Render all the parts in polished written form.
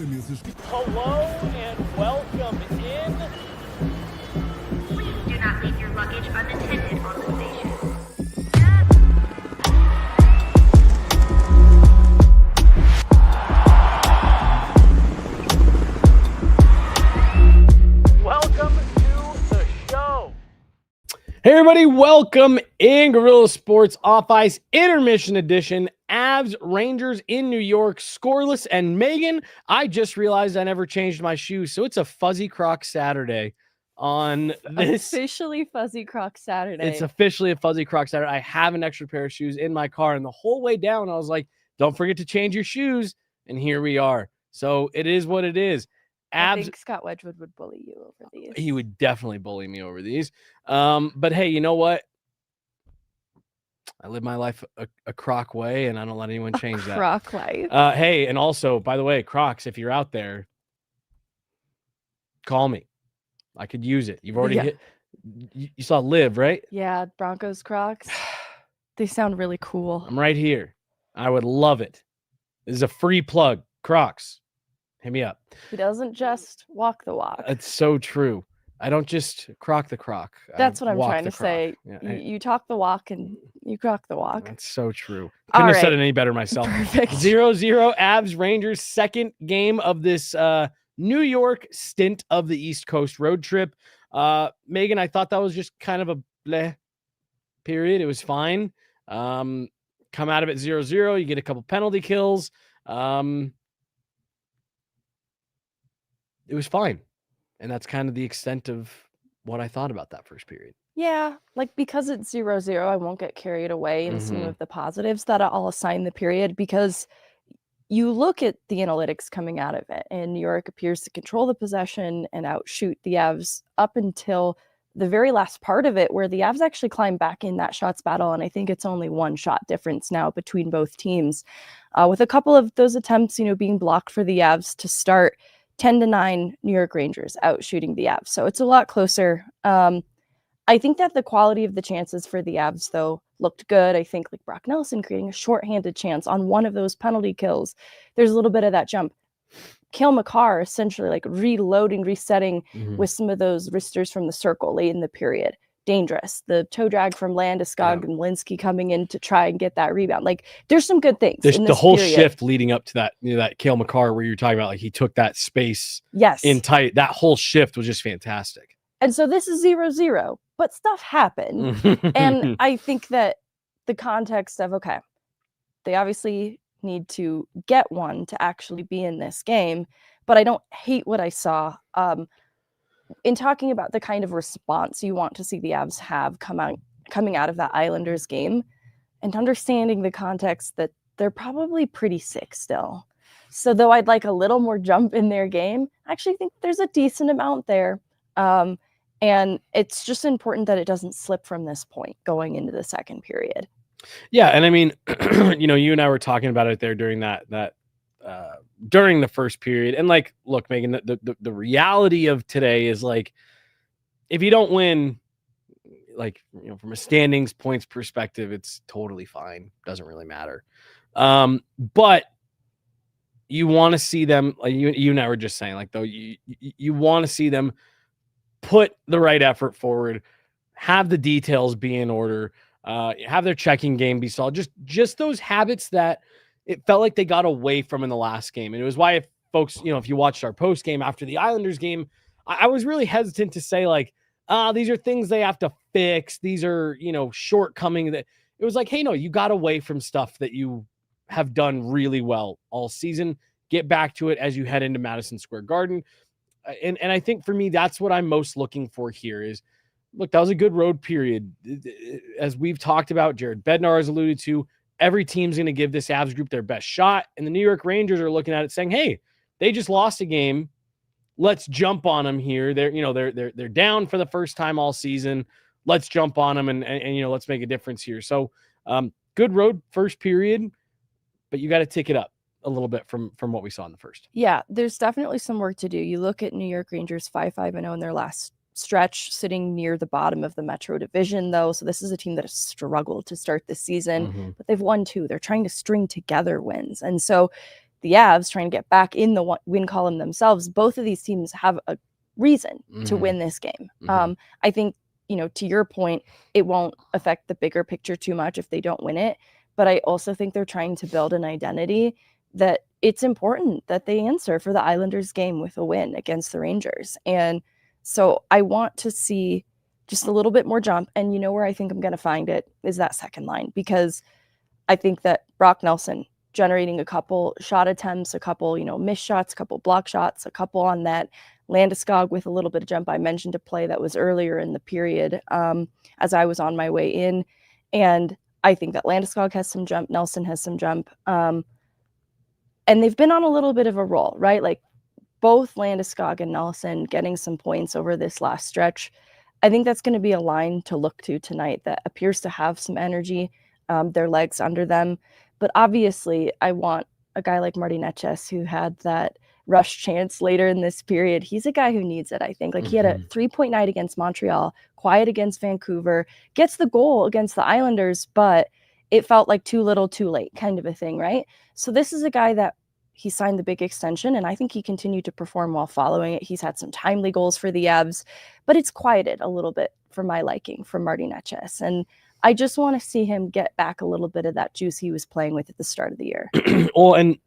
Hello and welcome in. Please do not leave your luggage unattended on the station. Welcome to the show. Hey everybody, welcome in Guerilla Sports Off Ice Intermission Edition. Avs Rangers in New York, scoreless. And Megan, I just realized I never changed my shoes, so it's a Fuzzy Croc Saturday on this. Officially Fuzzy Croc Saturday. It's officially a Fuzzy Croc Saturday. I have an extra pair of shoes in my car, and the whole way down, I was like, don't forget to change your shoes. And here we are. So it is what it is. I think Scott Wedgwood would bully you over these. He would definitely bully me over these. But hey, you know what? I live my life a Croc way, and I don't let anyone change that. Croc life. Hey, and also, by the way, Crocs, if you're out there, call me. I could use it. You've already hit. You saw Live, right? Yeah, Broncos Crocs. They sound really cool. I'm right here. I would love it. This is a free plug. Crocs. Hit me up. He doesn't just walk the walk. It's so true. I don't just croc the croc. That's what I'm trying to croc. say. Yeah, You talk the walk and you croc the walk. That's so true. Couldn't have said it any better myself. Perfect. 0-0 Avs Rangers, second game of this New York stint of the East Coast road trip. Megan, I thought that was just kind of a bleh period. It was fine. Come out of it 0-0. You get a couple penalty kills. It was fine. And that's kind of the extent of what I thought about that first period. Yeah, like because it's 0-0, I won't get carried away in some of the positives that I'll assign the period, because you look at the analytics coming out of it, and New York appears to control the possession and outshoot the Avs up until the very last part of it, where the Avs actually climb back in that shots battle, and I think it's only one shot difference now between both teams, with a couple of those attempts, being blocked for the Avs to start. 10-9 New York Rangers out shooting the Avs. So it's a lot closer. I think that the quality of the chances for the Avs, though, looked good. I think like Brock Nelson creating a shorthanded chance on one of those penalty kills. There's a little bit of that jump. Cale Makar essentially like reloading, resetting with some of those wristers from the circle late in the period. Dangerous. The toe drag from Landeskog and Linsky coming in to try and get that rebound. Like, there's some good things. There's in the this whole period. shift leading up to that, that Cale Makar where you're talking about, like he took that space in tight. That whole shift was just fantastic. And so this is 0-0, but stuff happened. And I think that the context of, okay, they obviously need to get one to actually be in this game, but I don't hate what I saw. In talking about the kind of response you want to see the Avs have coming out of that Islanders game, and understanding the context that they're probably pretty sick still. So though I'd like a little more jump in their game, I actually think there's a decent amount there. And it's just important that it doesn't slip from this point going into the second period. Yeah. And I mean, you and I were talking about it there during during the first period. And like, look, Megan, the reality of today is like, if you don't win, like, from a standings points perspective, it's totally fine. Doesn't really matter. But you want to see them, like you and I were just saying, like, though, you want to see them put the right effort forward, have the details be in order, have their checking game be solid. Just those habits that it felt like they got away from in the last game. And it was why, if folks, if you watched our post game after the Islanders game, I was really hesitant to say like, these are things they have to fix. These are, shortcomings. That it was like, hey, no, you got away from stuff that you have done really well all season. Get back to it as you head into Madison Square Garden. And I think for me, that's what I'm most looking for here is, look, that was a good road period. As we've talked about, Jared Bednar has alluded to, every team's going to give this Avs group their best shot. And the New York Rangers are looking at it saying, hey, they just lost a game. Let's jump on them here. They're down for the first time all season. Let's jump on them and let's make a difference here. So good road first period, but you got to tick it up a little bit from what we saw in the first. Yeah, there's definitely some work to do. You look at New York Rangers 5-5-0 in their last stretch, sitting near the bottom of the Metro Division, though. So this is a team that has struggled to start the season, but they've won 2. They're trying to string together wins. And so the Avs trying to get back in the win column themselves, both of these teams have a reason to win this game. I think, to your point, it won't affect the bigger picture too much if they don't win it. But I also think they're trying to build an identity that it's important that they answer for the Islanders game with a win against the Rangers. And so I want to see just a little bit more jump. And where I think I'm going to find it is that second line, because I think that Brock Nelson generating a couple shot attempts, a couple, missed shots, a couple block shots, a couple on net. Landeskog with a little bit of jump. I mentioned a play that was earlier in the period as I was on my way in. And I think that Landeskog has some jump. Nelson has some jump. And they've been on a little bit of a roll, right? Like both Landeskog and Nelson getting some points over this last stretch. I think that's going to be a line to look to tonight that appears to have some energy, their legs under them. But obviously, I want a guy like Marty Netches, who had that rush chance later in this period. He's a guy who needs it, I think. Like he had a 3-point night against Montreal, quiet against Vancouver, gets the goal against the Islanders, but it felt like too little, too late kind of a thing, right? So this is a guy that he signed the big extension, and I think he continued to perform while following it. He's had some timely goals for the Avs, but it's quieted a little bit for my liking from Marty Netches. And I just want to see him get back a little bit of that juice he was playing with at the start of the year. Well, and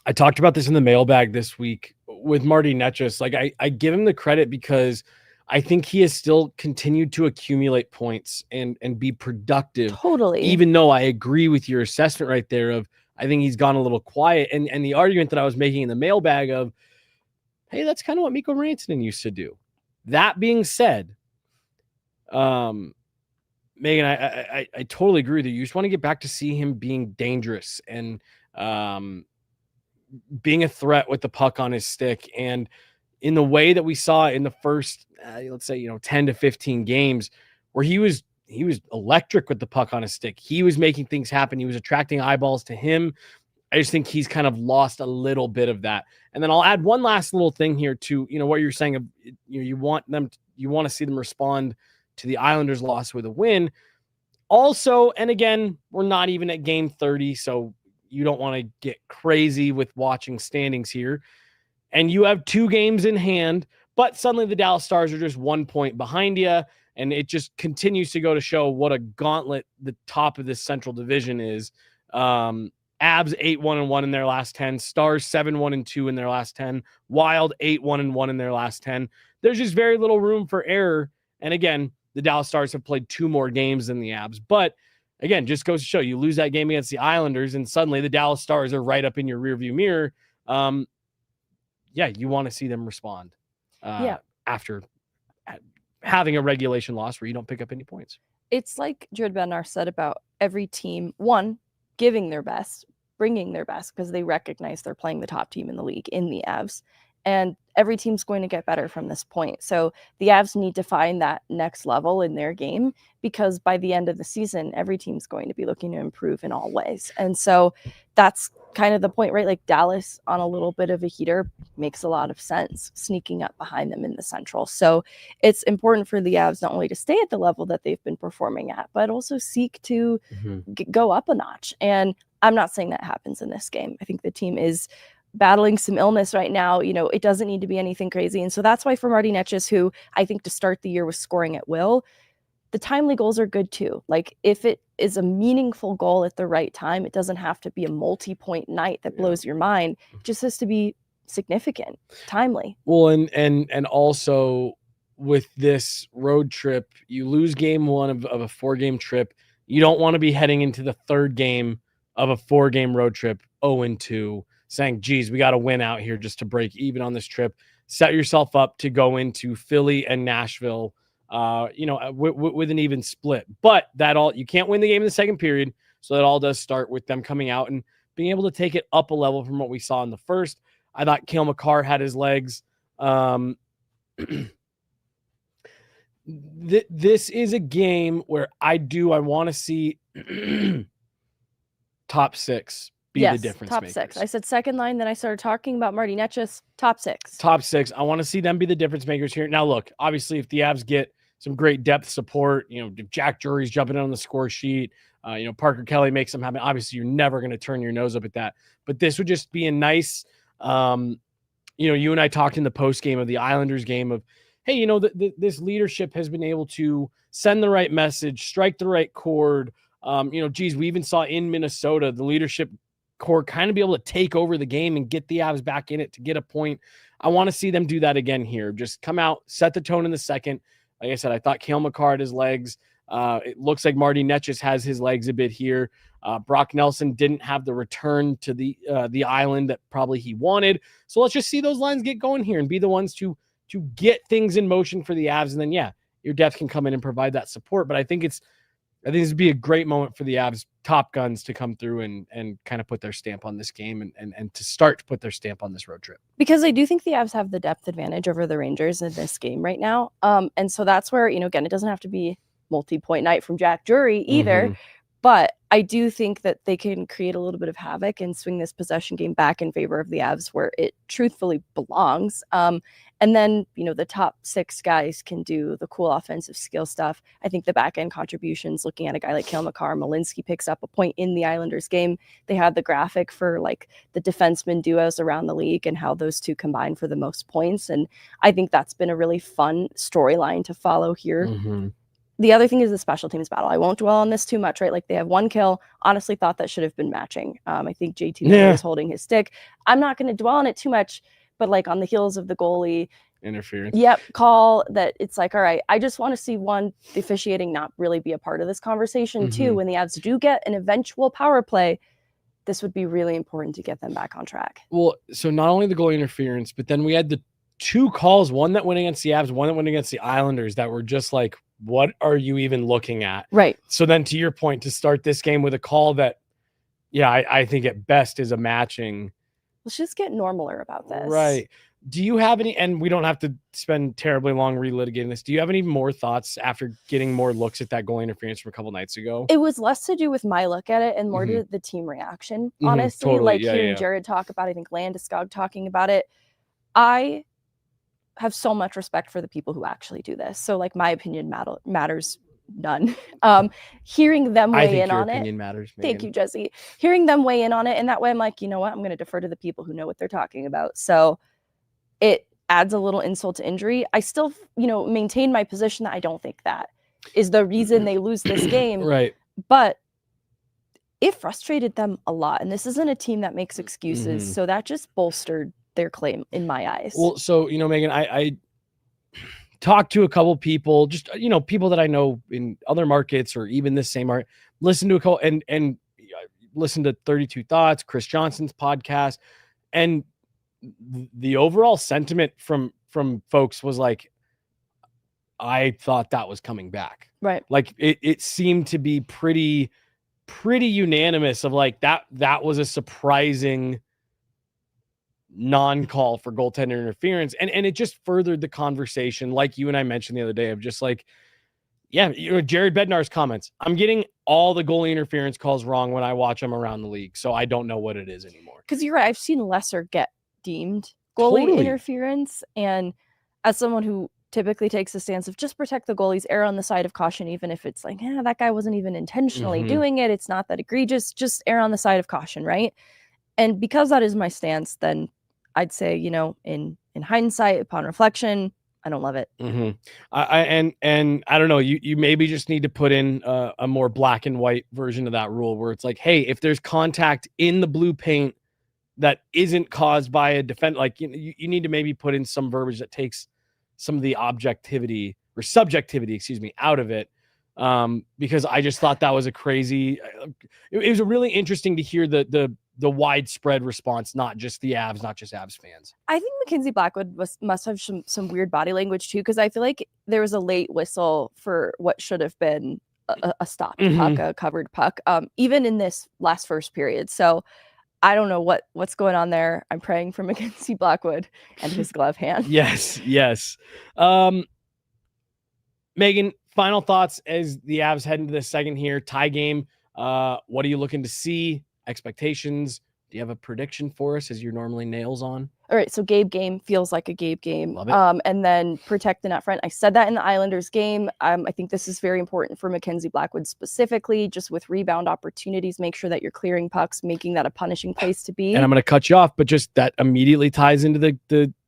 I talked about this in the mailbag this week with Marty Netches. Like I give him the credit because I think he has still continued to accumulate points and be productive. Totally. Even though I agree with your assessment right there of, I think he's gone a little quiet. And the argument that I was making in the mailbag of, hey, that's kind of what Mikko Rantanen used to do. That being said, Megan, I totally agree with you. You just want to get back to see him being dangerous and being a threat with the puck on his stick. And in the way that we saw in the first, let's say, 10 to 15 games where he was electric with the puck on his stick. He was making things happen. He was attracting eyeballs to him. I just think he's kind of lost a little bit of that. And then I'll add one last little thing here to, what you're saying of, you want to see them respond to the Islanders' loss with a win. Also, and again, we're not even at game 30, so you don't want to get crazy with watching standings here. And you have 2 games in hand, but suddenly the Dallas Stars are just 1 point behind you. And it just continues to go to show what a gauntlet the top of this Central Division is. Avs 8-1-1 in their last 10, Stars 7-1-2 in their last 10, Wild 8-1-1 in their last 10. There's just very little room for error. And again, the Dallas Stars have played 2 more games than the Avs. But again, just goes to show you lose that game against the Islanders and suddenly the Dallas Stars are right up in your rearview mirror. You want to see them respond after having a regulation loss where you don't pick up any points. It's like Jared Bednar said about every team, one, giving their best, bringing their best because they recognize they're playing the top team in the league in the Avs. And every team's going to get better from this point. So the Avs need to find that next level in their game because by the end of the season, every team's going to be looking to improve in all ways. And so that's kind of the point, right? Like Dallas on a little bit of a heater makes a lot of sense, sneaking up behind them in the Central. So it's important for the Avs not only to stay at the level that they've been performing at, but also seek to go up a notch. And I'm not saying that happens in this game. I think the team is battling some illness right now. It doesn't need to be anything crazy. And so that's why for Marty Netches, who I think to start the year was scoring at will, the timely goals are good too. Like if it is a meaningful goal at the right time, it doesn't have to be a multi-point night that blows your mind. It just has to be significant, timely. Well, and also with this road trip, you lose game 1 of a 4-game trip. You don't want to be heading into the 3rd game of a 4-game road trip 0-2. saying, geez, we got to win out here just to break even on this trip. Set yourself up to go into Philly and Nashville, with an even split. But you can't win the game in the second period. So that all does start with them coming out and being able to take it up a level from what we saw in the first. I thought Cale Makar had his legs. This is a game where I want to see top 6 be the difference top makers. 6. I said second line, then I started talking about Marty Netches. Top 6. Top 6. I want to see them be the difference makers here. Now, look, obviously, if the Avs get some great depth support, if Jack Drury's jumping in on the score sheet, Parker Kelly makes them happen. Obviously, you're never going to turn your nose up at that, but this would just be a nice, you and I talked in the post game of the Islanders game of, hey, this leadership has been able to send the right message, strike the right chord. We even saw in Minnesota, the leadership core kind of be able to take over the game and get the Avs back in it to get a point. I want to see them do that again here. Just come out, set the tone in the second. Like I said, I thought Cale Makar had his legs. It looks like Marty Netchis has his legs a bit here. Brock Nelson didn't have the return to the island that probably he wanted. So let's just see those lines get going here and be the ones to get things in motion for the Avs. And then, your depth can come in and provide that support. But I think this would be a great moment for the Avs top guns to come through and kind of put their stamp on this game and to start to put their stamp on this road trip. Because I do think the Avs have the depth advantage over the Rangers in this game right now. And so that's where, again, it doesn't have to be multi-point night from Jack Drury either. But I do think that they can create a little bit of havoc and swing this possession game back in favor of the Avs where it truthfully belongs. And then, the top 6 guys can do the cool offensive skill stuff. I think the back end contributions, looking at a guy like Cale Makar, Malinsky picks up a point in the Islanders game. They had the graphic for like the defenseman duos around the league and how those two combine for the most points. And I think that's been a really fun storyline to follow here. The other thing is the special teams battle. I won't dwell on this too much, right? Like they have 1 kill. Honestly, thought that should have been matching. I think JT Miller is holding his stick. I'm not going to dwell on it too much, but like on the heels of the goalie interference. Call that it's like, all right, I just want to see the officiating not really be a part of this conversation too. When the Avs do get an eventual power play, this would be really important to get them back on track. Well, so not only the goalie interference, but then we had the 2 calls, one that went against the Avs, one that went against the Islanders that were just like, what are you even looking at? Right. So then to your point, to start this game with a call that, I think at best is a matching. Let's just get normaler about this. Right. Do you have any, and we don't have to spend terribly long relitigating this. Do you have any more thoughts after getting more looks at that goal interference from a couple nights ago? It was less to do with my look at it and more to the team reaction. Honestly, totally. Hearing Jared talk about it, I think Landeskog talking about it. I have so much respect for the people who actually do this. So like my opinion matters none. Hearing them weigh in on it. Opinion matters, Meghan. Thank you, Jesse. Hearing them weigh in on it. And that way I'm like, you know what? I'm going to defer to the people who know what they're talking about. So it adds a little insult to injury. I still, maintain my position that I don't think that is the reason they lose this game. Right. But it frustrated them a lot. And this isn't a team that makes excuses. So that just bolstered their claim in my eyes. Well, so, Meghan, I talked to a couple people, just, people that I know in other markets or even this same market, listen to a call and listen to 32 Thoughts, Chris Johnson's podcast. And the overall sentiment from folks was like, I thought that was coming back. Right. Like it seemed to be pretty unanimous of like that was a surprising non-call for goaltender interference. And it just furthered the conversation, like you and I mentioned the other day, of just like, Jared Bednar's comments. I'm getting all the goalie interference calls wrong when I watch them around the league. So I don't know what it is anymore. Because you're right. I've seen lesser get deemed goalie interference. And as someone who typically takes a stance of just protect the goalies, err on the side of caution, even if it's like, that guy wasn't even intentionally doing it. It's not that egregious. Just err on the side of caution, right? And because that is my stance, then I'd say, in hindsight, upon reflection, I don't love it. I don't know. You maybe just need to put in a more black and white version of that rule where it's like, hey, if there's contact in the blue paint that isn't caused by a defense, like you need to maybe put in some verbiage that takes some of the objectivity or subjectivity, out of it. Because I just thought that was a crazy. It was really interesting to hear the widespread response, not just the Avs, not just Avs fans. I think Mackenzie Blackwood must have some weird body language too, because I feel like there was a late whistle for what should have been a stopped puck, a covered puck, even in this first period. So I don't know what's going on there. I'm praying for Mackenzie Blackwood and his glove hand. Yes. Meghan, final thoughts as the Avs head into the second here, tie game. What are you looking to see? Expectations, Do you have a prediction for us as you're normally nails on? All right, so Gabe game feels like a Gabe game. Love it. And then protect the net front. I said that in the Islanders game. I think this is very important for Mackenzie Blackwood specifically, just with rebound opportunities. Make sure that you're clearing pucks, making that a punishing place to be. And I'm going to cut you off, but just that immediately ties into the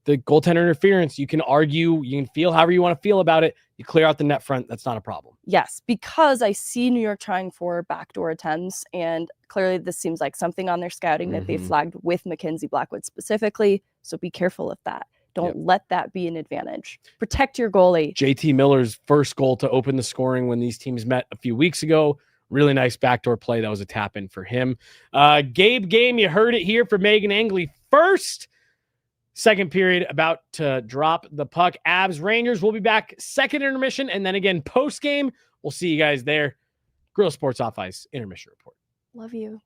goaltender interference. You can argue, you can feel however you want to feel about it. You clear out the net front. That's not a problem. Yes, because I see New York trying for backdoor attempts, and clearly this seems like something on their scouting that they flagged with Mackenzie Blackwood specifically. So be careful of that. Don't let that be an advantage. Protect your goalie. JT Miller's first goal to open the scoring when these teams met a few weeks ago. Really nice backdoor play. That was a tap in for him. Gabe game, you heard it here for Meghan Angley first. Second period about to drop the puck. Avs Rangers will be back second intermission, and then again post game. We'll see you guys there. Guerilla Sports Off Ice Intermission Report. Love you.